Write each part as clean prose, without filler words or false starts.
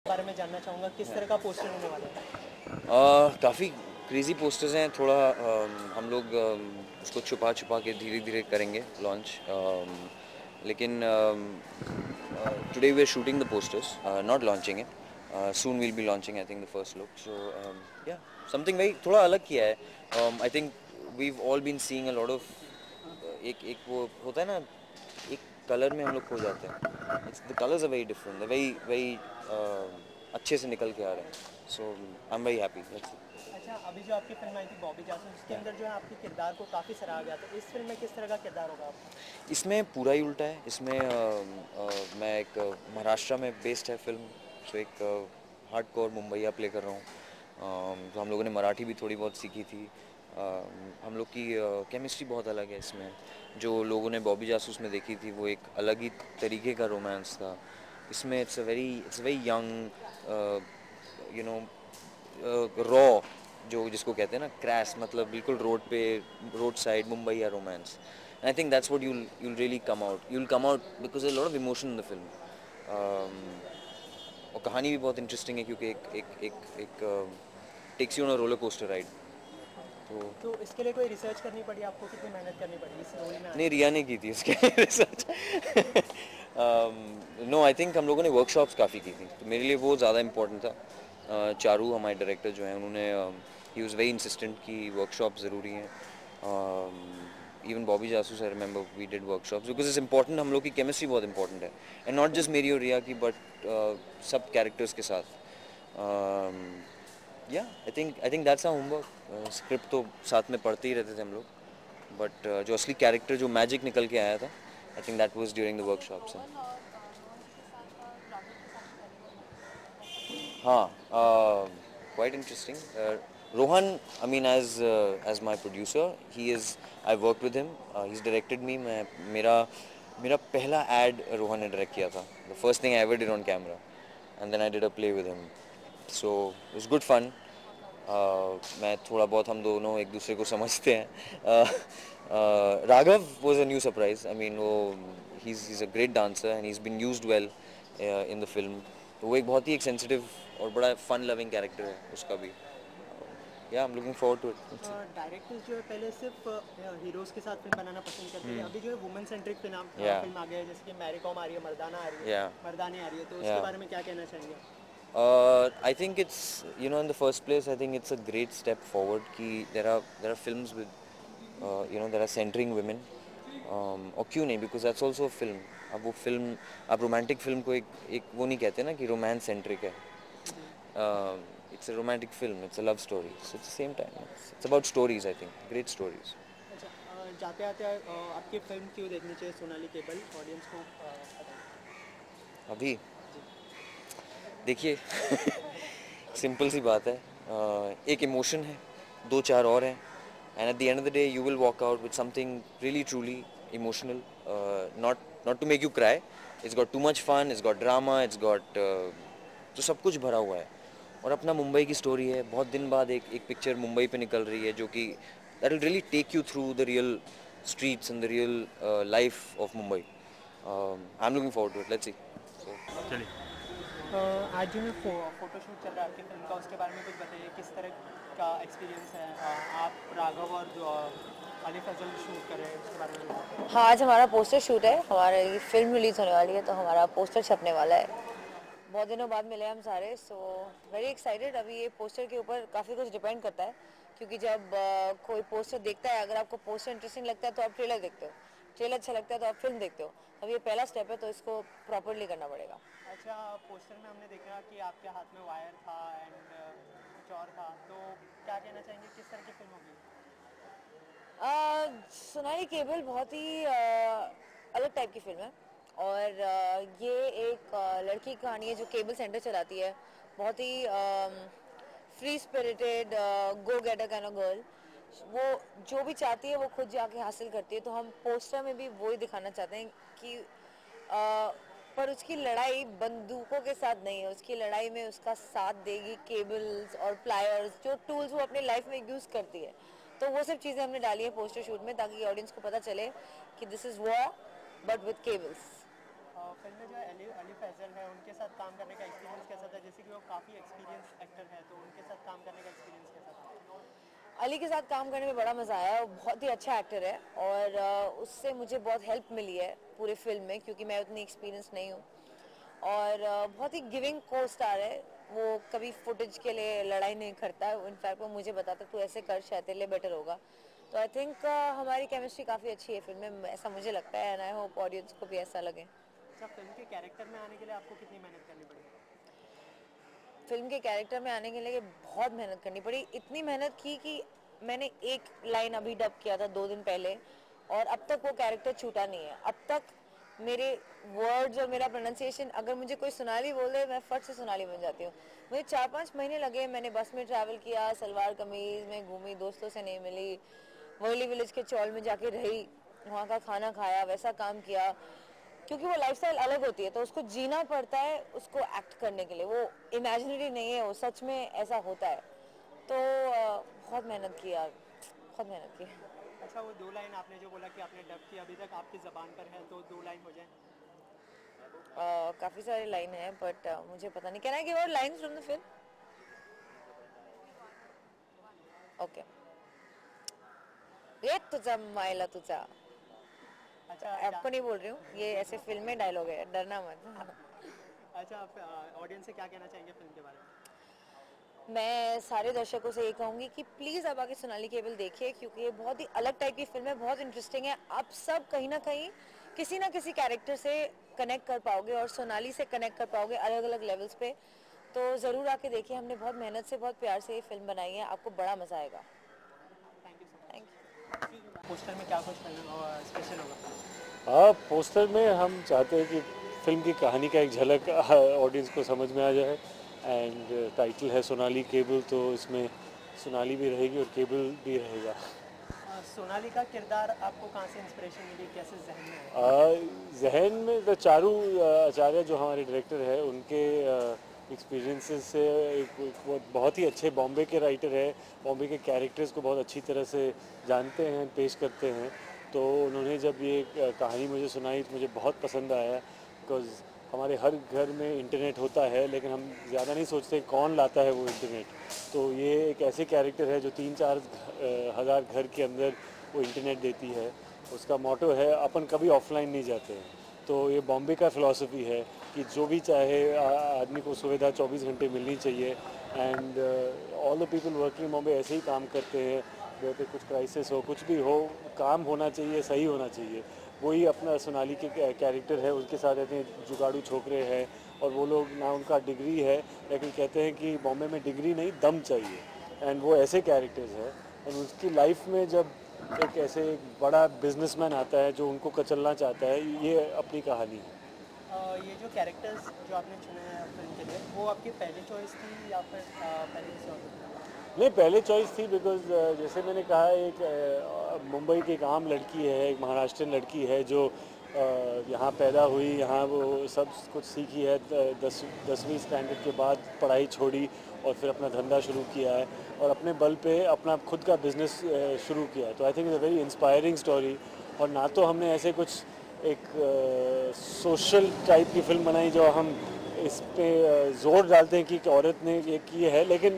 बारे में जानना चाहूँगा, किस तरह का पोस्टर होने वाला है? काफ़ी क्रेज़ी पोस्टर्स हैं। थोड़ा हम लोग उसको छुपा छुपा के धीरे धीरे करेंगे लॉन्च। लेकिन today we are shooting the posters, not launching it. Soon will be launching I think the first look. So yeah something वही थोड़ा अलग किया है। I think we've all been seeing a lot of एक एक वो होता है ना, एक कलर में हम लोग खो जाते हैं। It's the colours are very different, very very अच्छे से निकल के आ रहे हैं। So I am very happy. अच्छा, अभी जो आपकी फिल्म आई थी बॉबी जासूस, उसके अंदर जो है आपके किरदार को काफ़ी सराहा गया, तो इस फिल्म में किस तरह का किरदार होगा आपका? इसमें पूरा ही उल्टा है। इसमें मैं एक महाराष्ट्र में बेस्ड है फिल्म। सो एक हार्डकोर मुंबईया प्ले कर रहा हूँ। तो हम लोगों ने मराठी भी थोड़ी बहुत सीखी थी। हम लोग की केमिस्ट्री बहुत अलग है इसमें। जो लोगों ने बॉबी जासूस में देखी थी वो एक अलग ही तरीके का रोमांस था। इसमें it's very young, you know, raw, जो जिसको कहते हैं ना क्रैश, मतलब बिल्कुल रोड साइड मुंबई या romance. I think that's what you'll really come out because there's a lot of emotion in the film. और कहानी भी बहुत इंटरेस्टिंग है क्योंकि एक takes you on a roller coaster ride. तो तो इसके लिए कोई रिसर्च करनी पड़ी आपको? कितनी मेहनत करनी पड़ी इस रोल में आने नहीं, के रिया ने की थी उसके रिसर्च। नो, आई थिंक हम लोगों ने वर्कशॉप्स काफ़ी की थी, तो मेरे लिए वो ज़्यादा इम्पोर्टेंट था। चारू हमारे डायरेक्टर जो हैं उन्होंने ही वाज वेरी इंसिस्टेंट कि वर्कशॉप ज़रूरी हैं। Even Bobby Jasoos I remember we did workshops because it's important. हम लोग की केमिस्ट्री बहुत इंपॉर्टेंट है, एंड नॉट जस्ट मेरी और रिया की बट सब कैरेक्टर्स के साथ। Yeah I think that's our homework. Script तो साथ में पढ़ते ही रहते थे हम लोग, बट जो असली कैरेक्टर जो मैजिक निकल के आया था, I think that was during the workshops. हाँ, quite interesting. Rohan, I mean, as my producer, he is. I worked with him. He's directed me. मेरा पहला ad रोहन ने direct किया था. The first thing I ever did on camera, and then I did a play with him. So it was good fun. मैं थोड़ा बहुत हम दोनों एक दूसरे को समझते हैं. Raghav was a new surprise. I mean, he's a great dancer and he's been used well in the film. तो वो एक बहुत ही एक सेंसिटिव और बड़ा फन लविंग कैरेक्टर है उसका भी। Yeah I am looking forward to it. Directors जो है पहले सिर्फ हीरोज़ के साथ फिल्म बनाना पसंद करते थे, अभी जो है वुमेन सेंट्रिक या फिल्म आ गई है, जैसे कि मैरी कॉम आ रही है, मर्दाना आ रही है, या मर्दानी आ रही है, तो उसके या बारे में क्या कहना चाहेंगे आप? I think it's, in the first place I think it's a great step forward कि there are films with there are centering women. और क्यों नहीं, because that's also a film. अब वो फिल्म, आप रोमांटिक फिल्म को एक वो नहीं कहते ना कि रोमांस सेंट्रिक है. It's a romantic film, it's a love story, so at the same time it's about stories. I think great stories. अच्छा, जाते आते आपकी फिल्म क्यों देखनी चाहिए सोनाली केबल ऑडियंस को बताइए। अभी जी। देखिए, सिंपल सी बात है। एक इमोशन है, दो चार और हैं, and at the end of the day you will walk out with something really truly emotional. Not not to make you cry. It's got too much fun, it's got drama, it's got तो सब कुछ भरा हुआ है. और अपना मुंबई की story है. बहुत दिन बाद एक पिक्चर मुंबई पे निकल रही है जो कि that will really take you through the real streets and the real life of Mumbai. I am looking forward to it. Let's see. चलिए। आज जो है फोटोशूट चल रहा है आपकी फिल्म का, उसके बारे में कुछ बताइए, किस तरह का एक्सपीरियंस है? आप राघव और जो अली फजल शूट कर रहे हैं, उसके बारे में बताइए। हाँ, आज हमारा पोस्टर शूट है। हमारी फिल्म रिलीज़ होने वाली है तो हमारा पोस्टर छपने वाला है। बहुत दिनों बाद मिले हम सारे, सो वेरी एक्साइटेड। अभी ये पोस्टर के ऊपर काफ़ी कुछ डिपेंड करता है, क्योंकि जब कोई पोस्टर देखता है, अगर आपको पोस्टर इंटरेस्टिंग लगता है तो आप ट्रेलर देखते हो, ट्रेलर अच्छा लगता है तो आप फिल्म देखते हो। अब ये पहला स्टेप है तो इसको प्रॉपरली करना पड़ेगा। अच्छा, पोस्टर में हमने देखा कि आपके हाथ में वायर था एंड कुछ और था, तो क्या कहना चाहेंगे, किस तरह की फिल्म होगी? सोनाली केबल बहुत ही अलग टाइप की फिल्म है, और ये एक लड़की की कहानी है जो केबल सेंटर चलाती है। बहुत ही free spirited, go getter kind of girl. वो जो भी चाहती है वो खुद जाके हासिल करती है, तो हम पोस्टर में भी वही दिखाना चाहते हैं कि पर उसकी लड़ाई बंदूकों के साथ नहीं है, उसकी लड़ाई में उसका साथ देगी केबल्स और प्लायर्स, जो टूल्स वो अपनी लाइफ में यूज़ करती है। तो वो सब चीज़ें हमने डाली है पोस्टर शूट में, ताकि ऑडियंस को पता चले कि this is war but with cables. Film में जो अली अली फैजल है, उनके साथ काम करने का एक्सपीरियंस कैसा था? जैसे कि जो काफ़ी एक्सपीरियंस एक्टर है, तो उनके साथ काम करने का एक्सपीरियंस कैसा था? अली के साथ काम करने में बड़ा मज़ा आया। वो बहुत ही अच्छा एक्टर है और उससे मुझे बहुत हेल्प मिली है पूरे फिल्म में, क्योंकि मैं उतनी एक्सपीरियंस नहीं हूँ। और बहुत ही गिविंग को स्टार है। वो कभी फुटेज के लिए लड़ाई नहीं करता। इनफैक्ट वो मुझे बताता तू ऐसे कर, शायद तेरे लिए बेटर होगा। तो आई थिंक हमारी केमिस्ट्री काफ़ी अच्छी है फिल्म में, ऐसा मुझे लगता है। एंड आई होप ऑडियंस को भी ऐसा लगे। अच्छा, फिल्म के कैरेक्टर में आने के लिए आपको कितनी मेहनत करनी पड़ी? फिल्म के कैरेक्टर में आने के लिए बहुत मेहनत करनी पड़ी। इतनी मेहनत की कि मैंने एक लाइन अभी डब किया था 2 दिन पहले, और अब तक वो कैरेक्टर छूटा नहीं है। अब तक मेरे वर्ड्स और मेरा प्रोनाउंसिएशन, अगर मुझे कोई सोनाली बोल दे, मैं फट से सोनाली बन जाती हूँ। मुझे 4-5 महीने लगे। मैंने बस में ट्रैवल किया, सलवार कमीज में घूमी, दोस्तों से नहीं मिली, वर्ली विलेज के चौल में जाके रही, वहाँ का खाना खाया, वैसा काम किया, क्योंकि वो लाइफस्टाइल अलग होती है तो उसको जीना पड़ता है उसको एक्ट करने के लिए। वो इमेजिनरी नहीं है, वो सच में ऐसा होता है। तो बहुत मेहनत की यार, बहुत मेहनत की। अच्छा, वो 2 लाइन आपने जो बोला कि आपने डब की, अभी तक आपकी ज़बान पर है, तो 2 लाइन हो जाए। काफ़ी सारी लाइन है बट मुझे पता नहीं। Can I give out lines from the film? Okay. ये तुझा मायला तुझा, अच्छा, आपको नहीं बोल रही हूँ, ये ऐसे फिल्म में डायलॉग है, डरना मत। अच्छा, आप ऑडियंस से क्या कहना चाहेंगे फिल्म के बारे में? मैं सारे दर्शकों से ये कहूँगी कि प्लीज़ आप आके सोनाली केबल देखिए, क्योंकि ये बहुत ही अलग टाइप की फिल्म है, बहुत इंटरेस्टिंग है। आप सब कहीं ना कहीं किसी ना किसी कैरेक्टर से कनेक्ट कर पाओगे और सोनाली से कनेक्ट कर पाओगे अलग अलग लेवल्स पे। तो ज़रूर आके देखिए। हमने बहुत मेहनत से, बहुत प्यार से ये फिल्म बनाई है, आपको बड़ा मज़ा आएगा। Thank you so thank you. Much. Poster में क्या कुछ स्पेशल होगा? हाँ, पोस्टर में हम चाहते हैं कि फिल्म की कहानी का एक झलक ऑडियंस को समझ में आ जाए। एंड टाइटल है सोनाली केबल, तो इसमें सोनाली भी रहेगी और केबल भी रहेगा। सोनाली का किरदार आपको कहाँ से इंस्पिरेशन मिली, कैसे जहन में है? जहन में तो चारू आचार्य जो हमारे डायरेक्टर है, उनके एक्सपीरियंसेस से वो बहुत ही अच्छे बॉम्बे के राइटर है, बॉम्बे के कैरेक्टर्स को बहुत अच्छी तरह से जानते हैं, पेश करते हैं। तो उन्होंने जब ये कहानी मुझे सुनाई तो मुझे बहुत पसंद आया, बिकॉज़ हमारे हर घर में इंटरनेट होता है लेकिन हम ज़्यादा नहीं सोचते कौन लाता है वो इंटरनेट। तो ये एक ऐसे कैरेक्टर है जो 3-4 हज़ार घर के अंदर वो इंटरनेट देती है। उसका मोटो है अपन कभी ऑफलाइन नहीं जाते हैं। तो ये बॉम्बे का फ़िलासफ़ी है कि जो भी चाहे आदमी को सुविधा 24 घंटे मिलनी चाहिए। And all the people working Bombay ऐसे ही काम करते हैं। जैसे कुछ क्राइसिस हो, कुछ भी हो, काम होना चाहिए, सही होना चाहिए। वही अपना सोनाली के कैरेक्टर है, उसके साथ रहते हैं जुगाड़ू छोकरे हैं, और वो लोग ना उनका डिग्री है लेकिन कहते हैं कि बॉम्बे में डिग्री नहीं दम चाहिए। एंड वो ऐसे कैरेक्टर्स हैं। एंड उसकी लाइफ में जब एक ऐसे एक बड़ा बिजनेसमैन आता है जो उनको कचलना चाहता है, ये अपनी कहानी है। ये जो कैरेक्टर्स जो आपने चुने हैं फिल्म के लिए, वो आपकी पहली चॉइस थी या फिर पहले किसी और को? नहीं, पहले चॉइस थी, बिकॉज जैसे मैंने कहा, एक मुंबई की एक आम लड़की है, एक महाराष्ट्रियन लड़की है जो यहाँ पैदा हुई, यहाँ वो सब कुछ सीखी है, 10वीं स्टैंडर्ड के बाद पढ़ाई छोड़ी और फिर अपना धंधा शुरू किया है और अपने बल पे अपना खुद का बिजनेस शुरू किया है। तो I think it's a very inspiring story. और ना तो हमने ऐसे कुछ एक सोशल टाइप की फिल्म बनाई जो हम इस पे ज़ोर डालते हैं कि एक औरत ने ये की है, लेकिन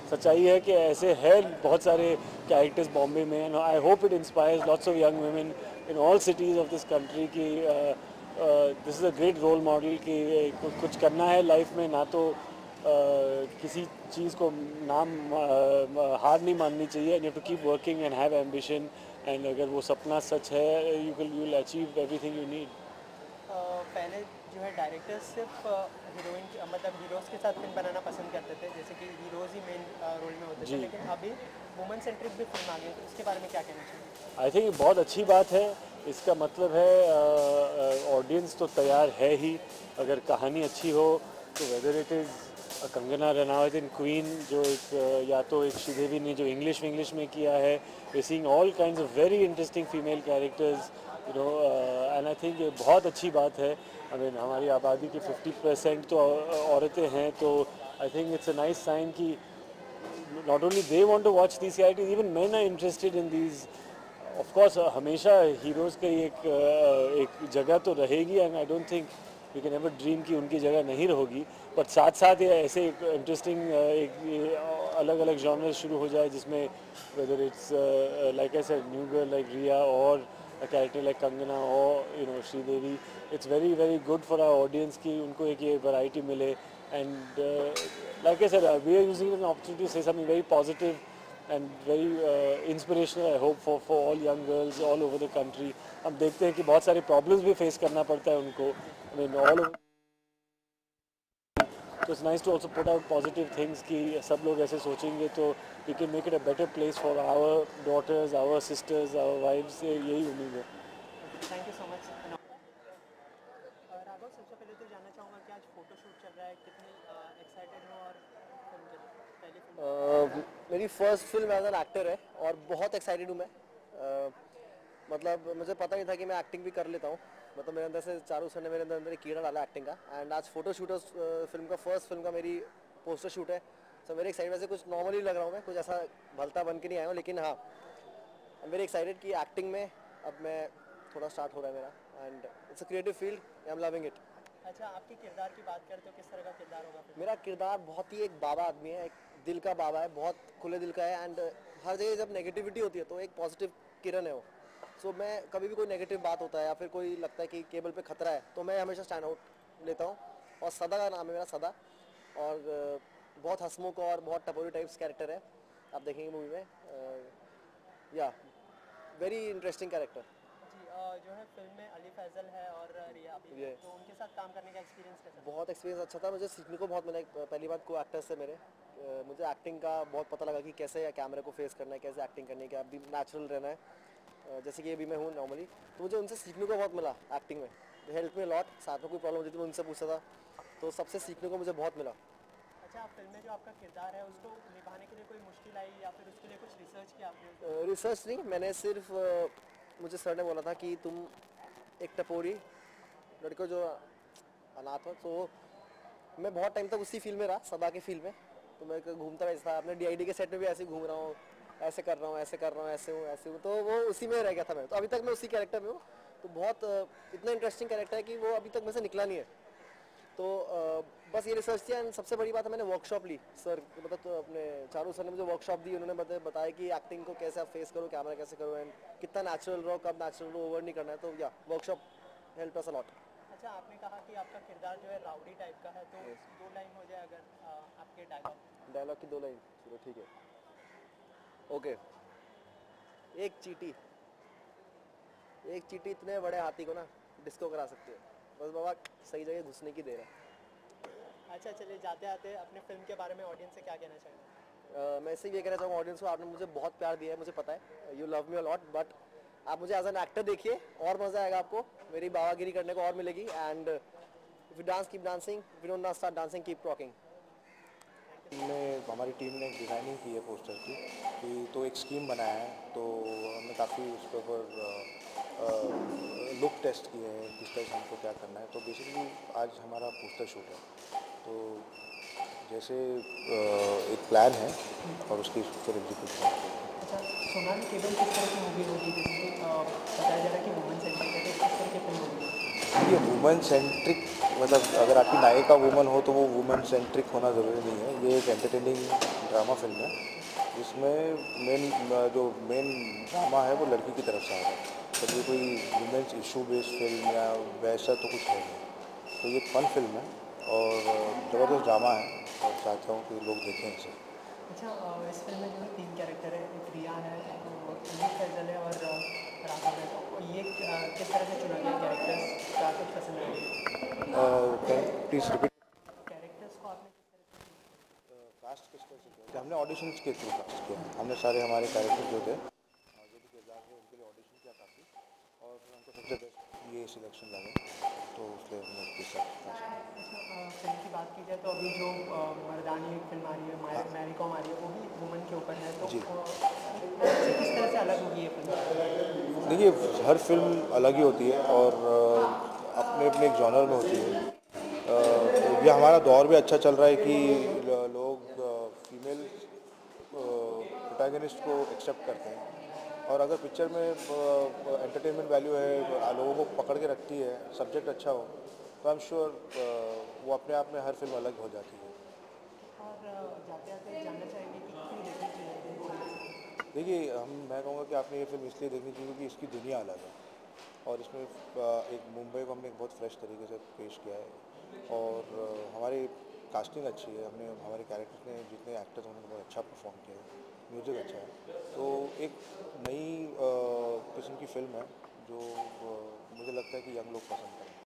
सच्चाई है कि ऐसे है बहुत सारे कैरेक्टर्स बॉम्बे में। And I hope it inspires lots of young women in all cities of this country की this is a great role model कि कुछ करना है लाइफ में, ना तो किसी चीज़ को हार नहीं माननी चाहिए। And you have to keep working and have ambition. And अगर वो सपना सच है, you will achieve everything you need. पहले जो है डायरेक्टर्स सिर्फ हीरोइन मतलब हीरोज़ के साथ फिल्म बनाना पसंद करते थे, जैसे कि हीरोज़ ही मेन रोल में होते थे, लेकिन अभी वुमेन सेंट्रिक भी फिल्म आ गई, तो इसके बारे में क्या कहना चाहिए? आई थिंक बहुत अच्छी बात है। इसका मतलब है ऑडियंस तो तैयार है ही, अगर कहानी अच्छी हो तो। Whether it is Kangana Ranaut in queen, जो एक या तो एक श्रीदेवी ने जो इंग्लिश में किया है, we seeing all kinds of very interesting female characters, you know. And I think ये बहुत अच्छी बात है। आई मीन हमारी आबादी की 50% तो औरतें हैं, तो I think it's a nice sign कि not only they want to watch these CITs, even men are interested in these. Of course, हमेशा हीरोज़ की एक जगह तो रहेगी, and I don't think we can never dream कि उनकी जगह नहीं रहोगी, बट साथ साथ ये ऐसे इंटरेस्टिंग एक अलग अलग जॉनर शुरू हो जाए जिसमें whether it's like I said new girl like Riya और a character like Kangana or Sridevi, it's very good for our audience कि उनको एक ये variety मिले, and like I said we are using it as an opportunity to say something very positive and very inspirational I hope for all young girls all over the country. हम देखते हैं कि बहुत सारे problems भी face करना पड़ता है उनको, I mean all over. So it's nice to also put out positive things कि सब लोग ऐसे सोचेंगे तो we can make it a better place for our daughters, our sisters, our wives. यही उम्मीद है. Thank you so much. Raghav, सबसे पहले तो जानना चाहूँगा कि आज फोटोशूट चल रहा है, कितनी एक्साइटेड हो और फिल्म के लिए पहली फिल्म? मेरी first film as an actor है और बहुत एक्साइटेड हूँ मैं। मतलब मुझे पता नहीं था कि मैं एक्टिंग भी कर लेता हूँ, मतलब मेरे अंदर से चारों सर ने मेरे अंदर एक कीड़ा डाला एक्टिंग का। एंड आज फोटो शूट फिल्म का फर्स्ट फिल्म का मेरी पोस्टर शूट है। सो मेरे एक्साइटेड, वैसे कुछ नॉर्मली लग रहा हूँ मैं, कुछ ऐसा भलता बन के नहीं आया हूँ, लेकिन हाँ आई एम वेरी एक्साइटेड कि एक्टिंग में अब मैं थोड़ा स्टार्ट हो रहा है मेरा, and it's a creative field, I am loving it. अच्छा, आपके किरदार की बात करें तो किस तरह का किरदार होगा फिल्म? मेरा किरदार बहुत ही एक बाबा आदमी है, एक दिल का बाबा है, बहुत खुले दिल का है। एंड हर जगह जब नेगेटिविटी होती है तो एक पॉजिटिव किरण है वो। सो मैं कभी भी कोई नेगेटिव बात होता है या फिर कोई लगता है कि केबल पे खतरा है तो मैं हमेशा स्टैंड आउट लेता हूँ। और सदा का नाम है मेरा, सदा, और बहुत हंसमुख और बहुत टपोरी टाइप्स कैरेक्टर है, आप देखेंगे मूवी में। या वेरी इंटरेस्टिंग कैरेक्टर। जी, जो है फिल्म में अली फैजल है और रिया भी है, तो उनके साथ काम करने का एक्सपीरियंस कैसा? बहुत एक्सपीरियंस अच्छा था, मुझे सीखने को बहुत मिला। पहली बात को एक्टर्स से मेरे मुझे एक्टिंग का बहुत पता लगा कि कैसे कैमरे को फेस करना है, कैसे एक्टिंग करनी है, क्या अभी नेचुरल रहना है, जैसे कि अभी मैं हूँ नॉर्मली। तो मुझे उनसे सीखने को बहुत मिला एक्टिंग में, हेल्प में लॉट। साथ में कोई प्रॉब्लम होती थी मैं उनसे पूछता था, तो सबसे सीखने को मुझे बहुत मिला। अच्छा, आप फिल्म में जो आपका किरदार है उसको निभाने के लिए कोई मुश्किल आई या फिर उसके लिए कुछ रिसर्च किया आपने? रिसर्च नहीं, मैंने सिर्फ मुझे सर ने बोला था कि तुम एक टपोरी लड़को जो अनाथ हो, तो मैं बहुत टाइम तक उसी फील्ड में रहा, सदा के फील्ड में। तो मैं घूमता वैसा था, अपने DID के सेट में भी ऐसे ही घूम रहा हूँ, ऐसे कर रहा हूँ, ऐसे कर रहा हूँ, ऐसे हूँ, तो वो उसी में रह गया था मैं। तो अभी तक मैं उसी कैरेक्टर में हूँ। तो बहुत इतना इंटरेस्टिंग कैरेक्टर है कि वो अभी तक मेरे से निकला नहीं है। तो बस ये रिसर्च किया। एंड सबसे बड़ी बात है, मैंने वर्कशॉप ली सर, मतलब तो अपने चारों सर ने मुझे वर्कशॉप दी। उन्होंने बताया कि एक्टिंग को कैसे आप फेस करो, कैमरा कैसे करो, एंड कितना नेचुरल रहो, कब नेचुरल रहो, ओवर नहीं करना है। तो या workshop help us a lot. अच्छा, आपने कहा कि आपका किरदार जो है राउडी टाइप का है, तो दो लाइन हो जाए अगर आपके डायलॉग की 2 लाइन, चलो ठीक है। ओके। एक चींटी इतने बड़े हाथी को ना डिस्को करा सकती है, बस बाबा सही जगह घुसने की देर है। अच्छा, चलिए जाते आते अपने फिल्म के बारे में ऑडियंस से क्या कहना चाहेंगे? मैं इसे ये कहना चाहूँगा ऑडियंस को, आपने मुझे बहुत प्यार दिया है, मुझे पता है, you love me a lot, but आप मुझे एज एन एक्टर देखिए और मज़ा आएगा आपको, मेरी बाबागिरी करने को और मिलेगी। And if you dance keep dancing, if you don't start dancing keep talking. हमारी टीम ने एक डिज़ाइनिंग की है पोस्टर की, कि तो एक स्कीम बनाया है, तो हमने काफ़ी उस पर लुक टेस्ट किए हैं, किस तरह से हमको क्या करना है। तो बेसिकली आज हमारा पोस्टर शूट है, तो जैसे एक प्लान है और उसकी फिर एग्जीक्यूशन। अच्छा, सोनाली केबल किस तरह की मूवी होगी? जैसे कि बताया जा रहा है कि वुमेन सेंट्रिक है, तो किस तरह की फिल्म होगी? ये वुमेन सेंट्रिक, मतलब अगर आपकी नायिका वुमन हो तो वो वुमेन सेंट्रिक होना ज़रूरी नहीं है। ये एक एंटरटेनिंग ड्रामा फिल्म है, जिसमें जो मेन ड्रामा है वो लड़की की तरफ से आ रहा है। तो ये कोई वुमेन्स इशू बेस्ड फिल्म या वैसा तो कुछ है नहीं। तो ये एक फन फिल्म है और ज़बरदस्त ड्रामा है, और चाहता हूँ कि लोग देखें इसे। अच्छा, इस फिल्म में जो है 3 कैरेक्टर है, एक रिया है, अली फैजल है और राघव है। तो ये किस तरह से चुना गया कैरेक्टर्स, क्या कुछ पसंद आया? Please repeat. कैरेक्टर्स को आपने किस तरह से कास्ट किस तरह से किया? हमने ऑडिशंस के थ्रू कास्ट किया। हमने सारे हमारे कैरेक्टर जो थे, जो भी किरदार थे, उनके लिए ऑडिशन किया काफ़ी, और फिर हमको सबसे बेस्ट ये सिलेक्शन लगा, तो इसलिए हमने उसके साथ कास्ट किया। अच्छा, फिल्म की बात की जाए तो अभी जो मर्दानी एक फिल्म आ रही है, मैरी कॉम आ रही है, वो भी वुमन के ऊपर है, तो जी। किस तरह से अलग होगी ये फिल्म? देखिए, हर फिल्म अलग ही होती है और अपने अपने एक जॉनर में होती है। ये हमारा दौर भी अच्छा चल रहा है कि लोग फीमेल प्रोटैगनिस्ट को एक्सेप्ट करते हैं, और अगर पिक्चर में एंटरटेनमेंट वैल्यू है, लोगों को पकड़ के रखती है, सब्जेक्ट अच्छा हो, तो आई एम श्योर वो अपने आप में हर फिल्म अलग हो जाती है। और जाते जाते जानना चाहेंगे कि क्यों देखनी चाहिए? देखिए मैं कहूँगा कि आपने ये फिल्म इसलिए देखनी चाहिए क्योंकि इसकी दुनिया अलग है और इसमें एक मुंबई को हमने एक बहुत फ्रेश तरीके से पेश किया है और हमारी कास्टिंग अच्छी है, हमने हमारे कैरेक्टर्स ने जितने एक्टर्स उन्होंने बहुत अच्छा परफॉर्म किया है, म्यूज़िक अच्छा है, तो एक नई किस्म की फ़िल्म है जो मुझे लगता है कि यंग लोग पसंद करें।